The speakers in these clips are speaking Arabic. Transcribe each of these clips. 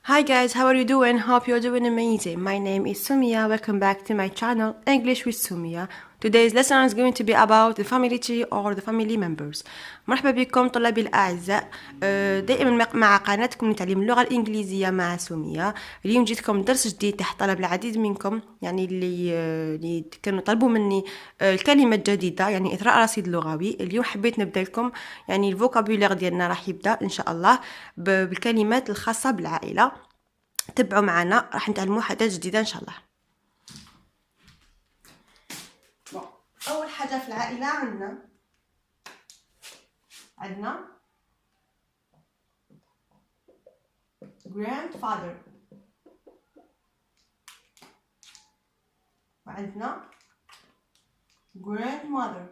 Hi guys, how are you doing? Hope you're doing amazing. My name is Sumia. Welcome back to my channel, English with Sumia. Today's lesson is going to be about the family tree or the family members. مرحبا بكم طلابي الأعزاء. دائما مع قناتكم لتعليم اللغة الإنجليزية مع سمية. اليوم جيتكم درس جديد تحت طلب العديد منكم، يعني اللي كانوا طلبوا مني الكلمات جديدة، يعني إثراء رصيد لغوي. اليوم حبيت نبدأ لكم، يعني الفوكابولير ديالنا راح يبدأ إن شاء الله بالكلمات الخاصة بالعائلة. تبعوا معنا، راح نتعلموا حاجات جديدة إن شاء الله. أول حاجة في العائلة عندنا grandfather، وعندنا grandmother،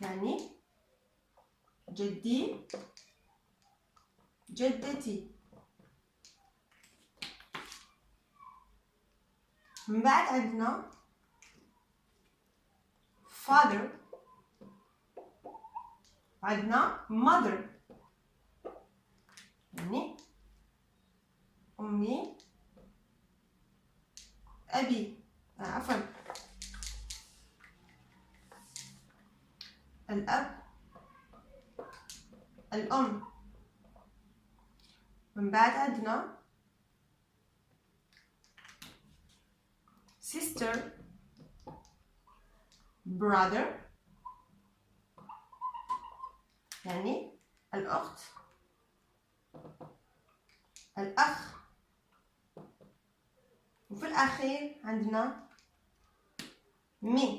يعني جدي جدتي. من بعد عندنا father، عندنا mother، يعني أمي أبي عفوا الأب الأم. من بعد عندنا sister brother، يعني الأخت الأخ. وفي الأخير عندنا me،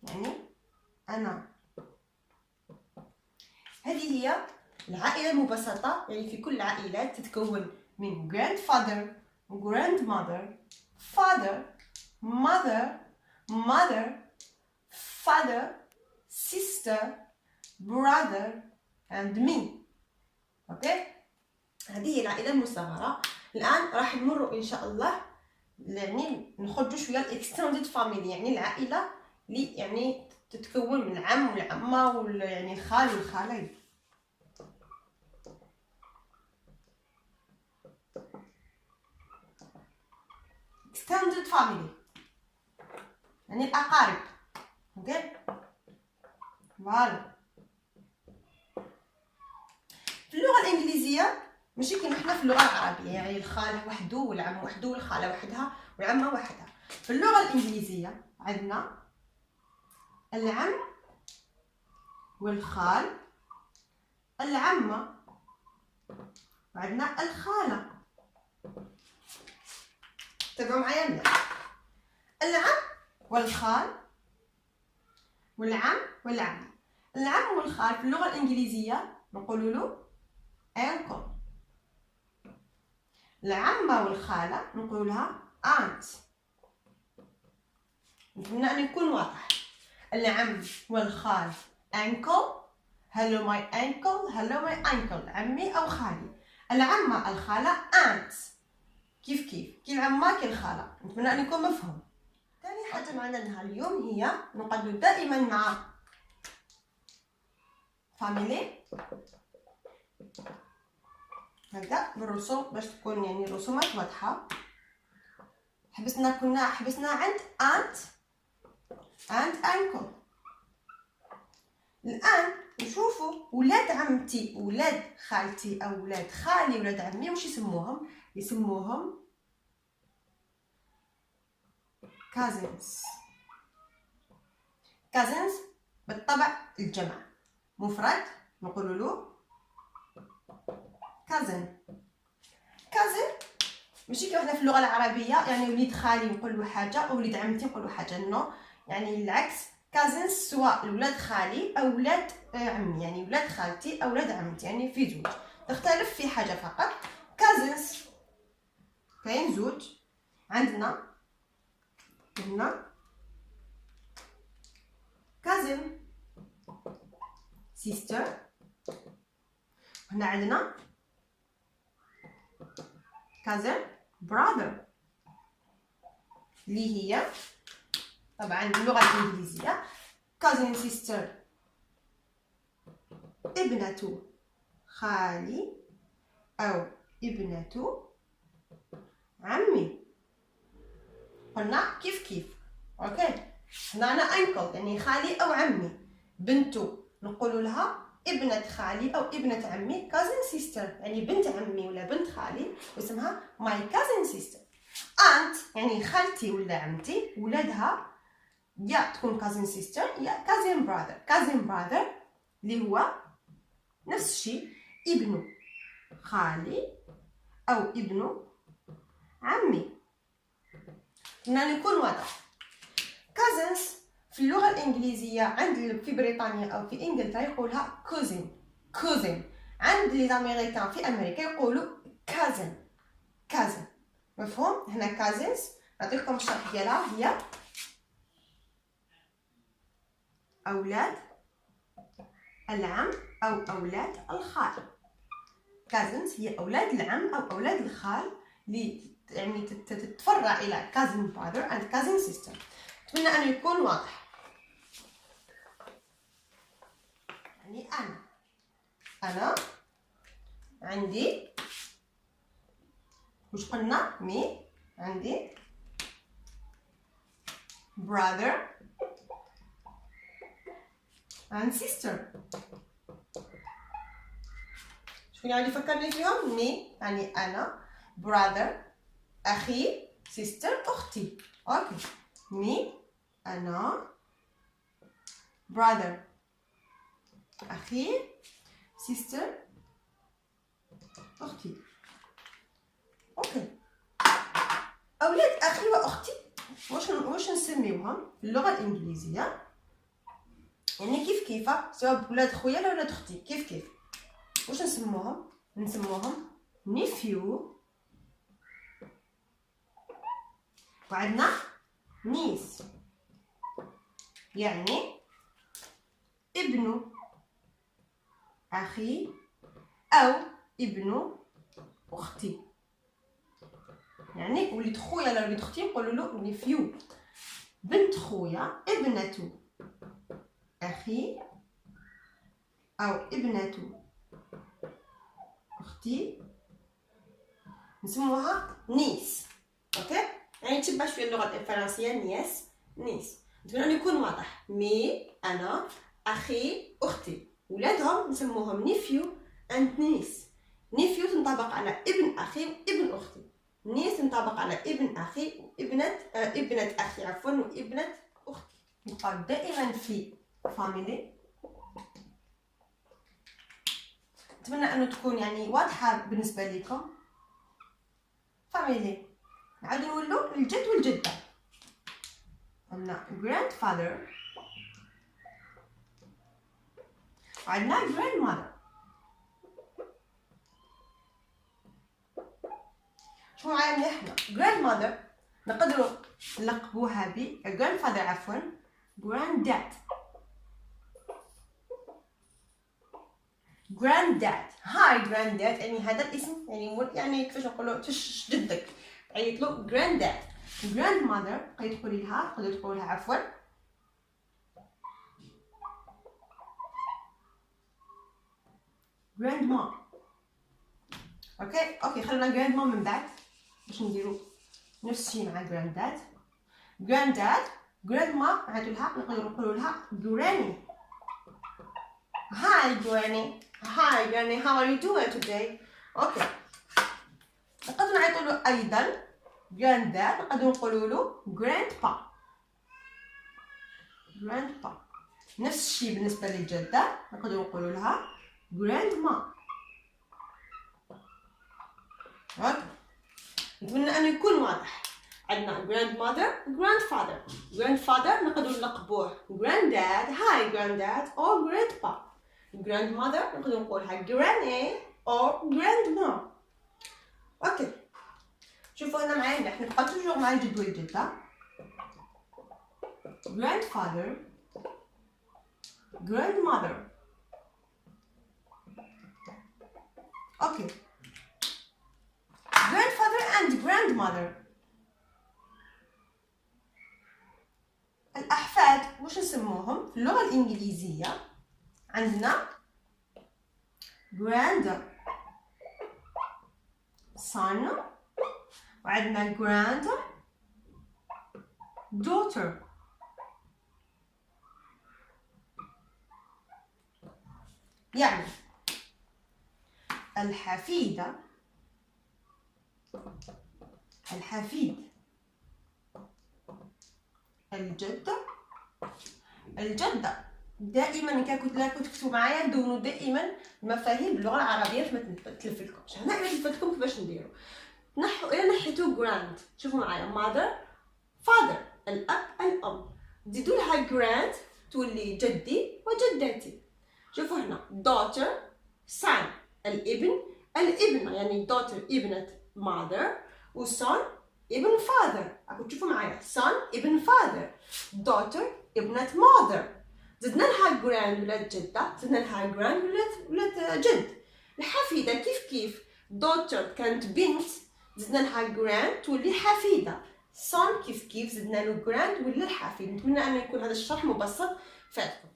يعني أنا. هذه هي العائلة المبسطة، يعني في كل العائلات تتكون من grandfather grandmother father mother mother father sister brother and me. اوكي، هذه هي العائلة المصغرة. الآن راح نمر إن شاء الله، يعني نخرجوا شوية الاكستندد فاميلي، يعني العائلة اللي يعني تتكون من العم والعمة يعني الخال والخالة. extended family يعني الأقارب. اوكي، فوالا. في اللغة الإنجليزية ماشي كيما حنا في اللغة العربية، يعني الخال وحده والعم وحده والخالة وحدها والعمة وحدها. في اللغة الإنجليزية عندنا العم والخال، العمة، وعندنا الخالة. تابعوا معايا مليح. العم والخال والعم والعمة. العم والخال في اللغة الإنجليزية نقول له uncle. العمة والخالة نقول لها aunt. نتمنى أن يكون واضح. العم والخال uncle، hello my uncle hello my uncle، عمي أو خالي. العمة الخالة aunt، كيف كي العمة كي الخالة. نتمنى أن يكون مفهوم. ثاني حاجة معنا لها اليوم هي نقعد دائما مع فاميلي. نبدأ بالرسوم باش تكون يعني الرسومات واضحة. حبسنا عند aunt and uncle. الآن نشوفوا ولاد عمتي ولاد خالتي أو ولاد خالي ولاد عمي، وش يسموهم؟ يسموهم cousins. cousins بالطبع الجمع، مفرد نقول له cousin. cousin ماشي كيما حنا في اللغة العربية، يعني وليد خالي نقول له حاجة أو وليد عمتي نقول له حاجة. نو، يعني العكس. cousins سواء ولاد خالي أو ولاد عمي، يعني ولاد خالتي أو ولاد عمتي، يعني في زوج. تختلف في حاجة فقط. cousins كاين زوج. عندنا هنا cousin sister، هنا عندنا cousin brother، اللي هي طبعا باللغة الإنجليزية cousin sister ابنة خالي أو ابنة عمي. قلنا كيف اوكي. هنا أنا أنكل يعني خالي أو عمي. بنته نقول لها ابنة خالي أو ابنة عمي cousin sister، يعني بنت عمي ولا بنت خالي واسمها my cousin sister. aunt يعني خالتي ولا عمتي ولادها يا تكون cousin sister يا cousin brother. cousin brother اللي هو نفس الشيء ابن خالي أو ابن عمي. هنا نكون واضح. cousins في اللغة الإنجليزية عند في بريطانيا أو في إنجلترا يقولها cousin. عند لي أمريكان في أمريكا يقولوا cousin. مفهوم؟ هنا cousins نعطيكم الشرح ديالها هي أولاد العم أو أولاد الخال. cousins هي أولاد العم أو أولاد الخال اللي يعني تتفرع إلى cousin brother and cousin sister. أتمنى أن يكون واضح. يعني أنا عندي وش قلنا مي عندي brother and sister. شكون يعني فكرني فيهم؟ مي يعني أنا، brother أخي، sister أختي. أوكي مي أنا، brother أخي، sister أختي. أوكي أولاد أخي وأختي واش نسميوهم في اللغة الإنجليزية؟ يعني كيف سواء ولاد خويا ولا ولاد أختي كيف واش نسموهم nephew. وعندنا niece يعني ابن أخي أو ابن أختي. يعني ولد خويا ولا ولد أختي نقولوا له nephew. بنت خويا ابنة أخي أو ابنة أختي نسموها نيس. أوكي يعني تشبه شوية اللغة الفرنسية نيس. نتمنى أن يكون واضح. مي أنا أخي أختي ولادهم نسموهم نيفيو أند نيس. نيفيو تنطبق على ابن أخي وابن أختي. نيس تنطبق على ابن أخي ابنة أخي وابنة أختي. نقال دائما في فاميلي. نتمنى أنه تكون يعني واضحة بالنسبة لكم. فاميلي نعاودو نولو الجد والجدة. عندنا grandfather وعندنا grandmother. شو معايا مليح هنا؟ grandmother نقدروا نلقبوها ب grandfather عفوا granddad. هاي granddad يعني هذا الاسم يعني كيفاش نقولوا تش جدك عيط له granddad. grandmother تقدري تقولي لها عفوا grandma. اوكي خلينا grandma من بعد باش نديرو نفس الشيء مع granddad grandma نعيطوا لها نقدروا نقولوا لها granny. Hi granny how are you doing today. اوكي نقدروا نعيطوا له ايضا granddad نقدروا نقولوا له grandpa. نفس الشيء بالنسبه للجده نقدروا نقولوا لها grandma. نتمنى انه يكون واضح. عندنا grandmother grandfather نقدروا نلقبوه granddad hi granddad or grandpa. grandmother نقدروا نقولها granny or grandma. اوكي شوفوا هنا معايا نحن نبقى توجور مع الجد والجدة. grandfather grandmother. اوكي grandfather and grandmother. الأحفاد واش نسموهم في اللغة الإنجليزية؟ عندنا grand son، وعندنا grand daughter. يعني الحفيدة، الحفيد، الجدة، الجدة. دائما كنت تكتبوا معايا دونوا دائما المفاهيم باللغه العربيه باش ما تلفلكمش. هنا انا لفلتكم كيفاش نديروا. نحو الى نحيتو grand، شوفوا معايا mother father، الاب الام، زيدوا لها grand تولي جدي وجدتي. شوفوا هنا daughter son، الابن الابنه، يعني daughter ابنه mother، و son ابن father. راكم تشوفوا معايا son ابن father، daughter ابنه mother. زدنا لها grand ولات جدة، زدنا لها grand ولات جد. الحفيدة كيف daughter كانت بنت، زدنا لها grand تولي حفيدة. son كيف زدنا له grand ولا الحفيد. نتمنى أن يكون هذا الشرح مبسط فاتكم.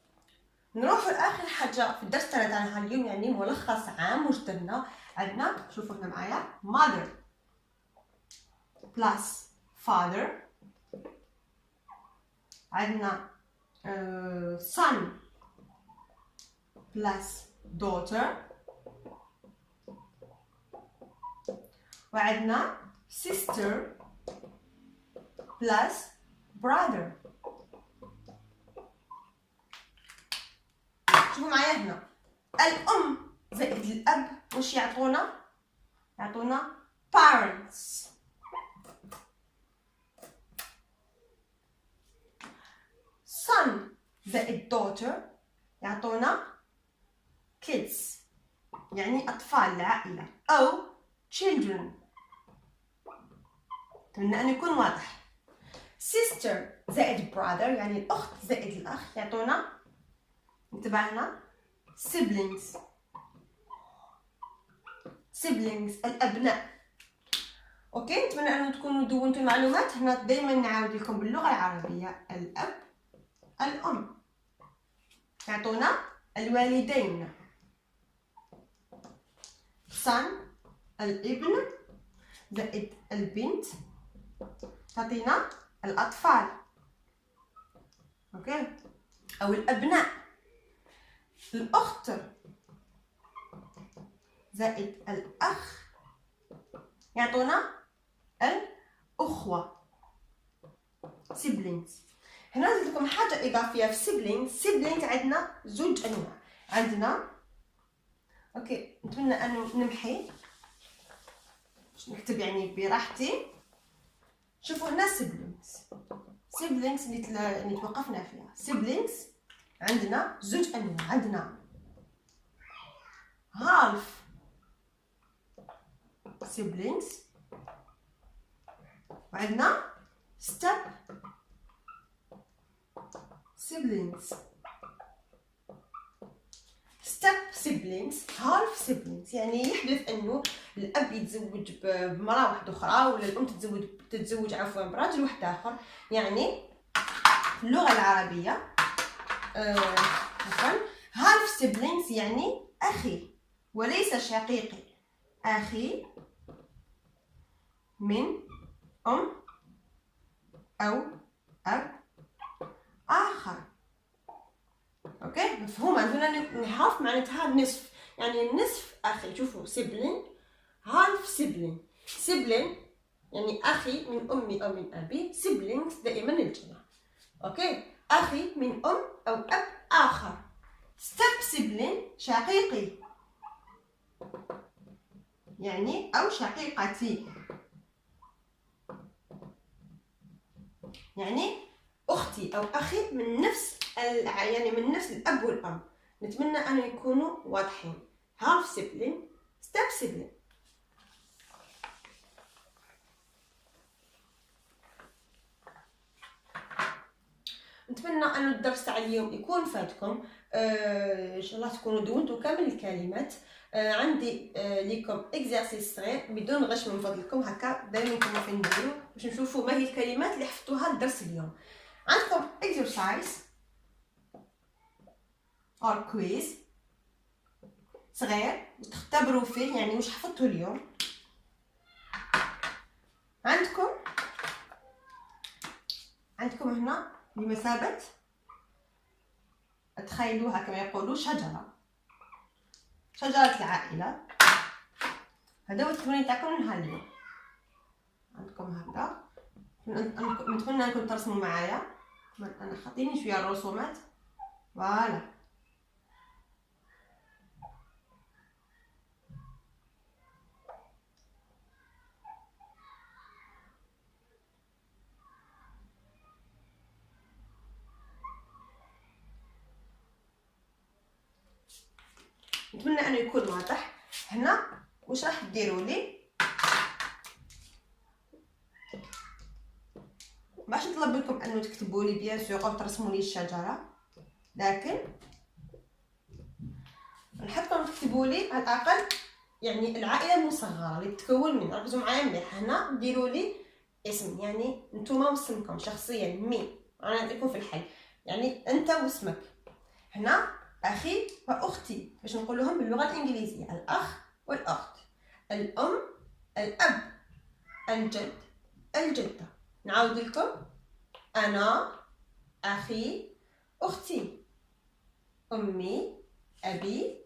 نروح لآخر حاجة في الدرس تاعنا اليوم، يعني ملخص عام واش درنا. عندنا شوفوا هنا معايا mother plus father، عندنا son plus daughter، وعندنا sister plus brother. شوفوا معايا هنا الأم زائد الأب واش يعطونا parents. son زائد daughter يعطونا kids، يعني أطفال العائلة أو children. أتمنى أن يكون واضح. sister زائد brother يعني الأخت زائد الأخ يعطونا، انتبهنا، siblings الأبناء. أوكي، نتمنى أن تكونوا دونتوا المعلومات. هنا دايما نعاود لكم باللغة العربية الأب الأم يعطونا الوالدين، son الابن زائد البنت تعطينا الأطفال. أوكي، أو الأبناء. الأخت زائد الأخ يعطونا الأخوة siblings. هنا نزيد لكم حاجة إضافية في siblings عندنا زوج أنواع. عندنا أوكي، نتمنى أن نمحي باش نكتب يعني براحتي. شوفوا هنا siblings اللي توقفنا فيها. siblings عندنا زوج أنواع، عندنا half siblings وعندنا step siblings. half siblings يعني يحدث انه الاب يتزوج بمراه واحده اخرى، ولا الام تتزوج عفوا براجل واحد اخر. يعني في اللغه العربيه عفوا half siblings يعني اخي وليس شقيقي، اخي من ام او اب اخر. اوكي، مفهوم؟ عندنا نحاف معناتها نصف، يعني النصف اخي. شوفوا سيبلين هالف سيبلين يعني اخي من امي او من ابي. سيبلينغز دائما الجمع. اوكي، اخي من ام او اب اخر. ستيب سيبلين شقيقي يعني او شقيقتي، يعني اختي او اخي من نفس يعني من نفس الاب والام. نتمنى ان يكونوا واضحين. هالف سيبلين، ستيب سيبلين. نتمنى ان الدرس تاع اليوم يكون فاتكم. ان شاء الله تكونوا دونتوا كامل الكلمات. عندي ليكم اكزرسيس صغير بدون غش من فضلكم، هكا دائما كنا فين نديروا باش نشوفوا ما هي الكلمات اللي حفظتوها الدرس اليوم. عندكم exercise or quiz. صغير وتختبروا فيه يعني واش حفظتوا اليوم. عندكم هنا بمثابة، تخيلوها كما يقولوا شجرة العائلة. هذا هو التمرين تاعكم نهار اليوم. عندكم هكذا، نتمنى انكم ترسموا معايا. انا خاطيني شويه الرسومات. فوالا نتمنى انه يكون واضح. هنا واش راح ديروا لي باش نطلب منكم انه تكتبوا لي بيان سور او ترسموا لي الشجره، لكن نحبكم تكتبوا لي على الاقل يعني العائله المصغره اللي تتكون من، ركزوا معايا مليح. هنا ديروا لي اسم، يعني نتوما واسمكم شخصيا، مي انا نعطيكم في الحي، يعني انت واسمك. هنا اخي واختي باش نقولهم باللغه الانجليزيه، الاخ والاخت، الام الاب، الجد الجده. نعاود لكم، انا اخي اختي، امي ابي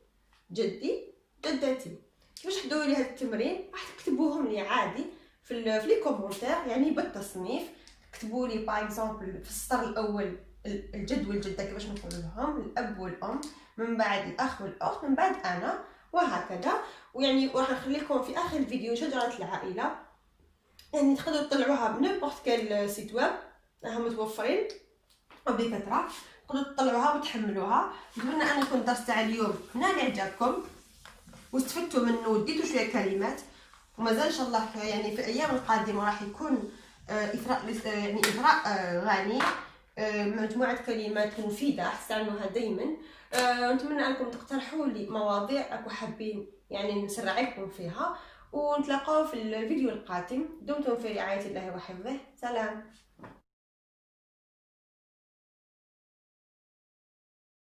جدي جدتي. كيفاش تديروا لي هذا التمرين؟ راح تكتبوهم لي عادي في لي كومونتير، يعني بالتصنيف. تكتبوا لي باغ اكزومبل في السطر الاول الجد والجده كيفاش نقول لهم، الاب والام، من بعد الاخ والاخت، من بعد انا، وهكذا. ويعني راح نخلي لكم في اخر الفيديو شجره العائله، يعني تقدروا تطلعوها بنيمبورط كال سيت ويب، راهم متوفرين وبكثره، تقدروا تطلعوها وتحملوها. نتمنى ان يكون الدرس تاع اليوم نال اعجابكم واستفدتوا منه وديتوا شويه كلمات، ومازال ان شاء الله يعني في الايام القادمه راح يكون اثراء غني، مجموعه كلمات مفيده راح تستعملوها دائما. نتمنى انكم تقترحوا لي مواضيع راكم حابين يعني نسرع لكم فيها، ونتلاقاو في الفيديو القادم. دمتم في رعايه الله وحفظه. سلام.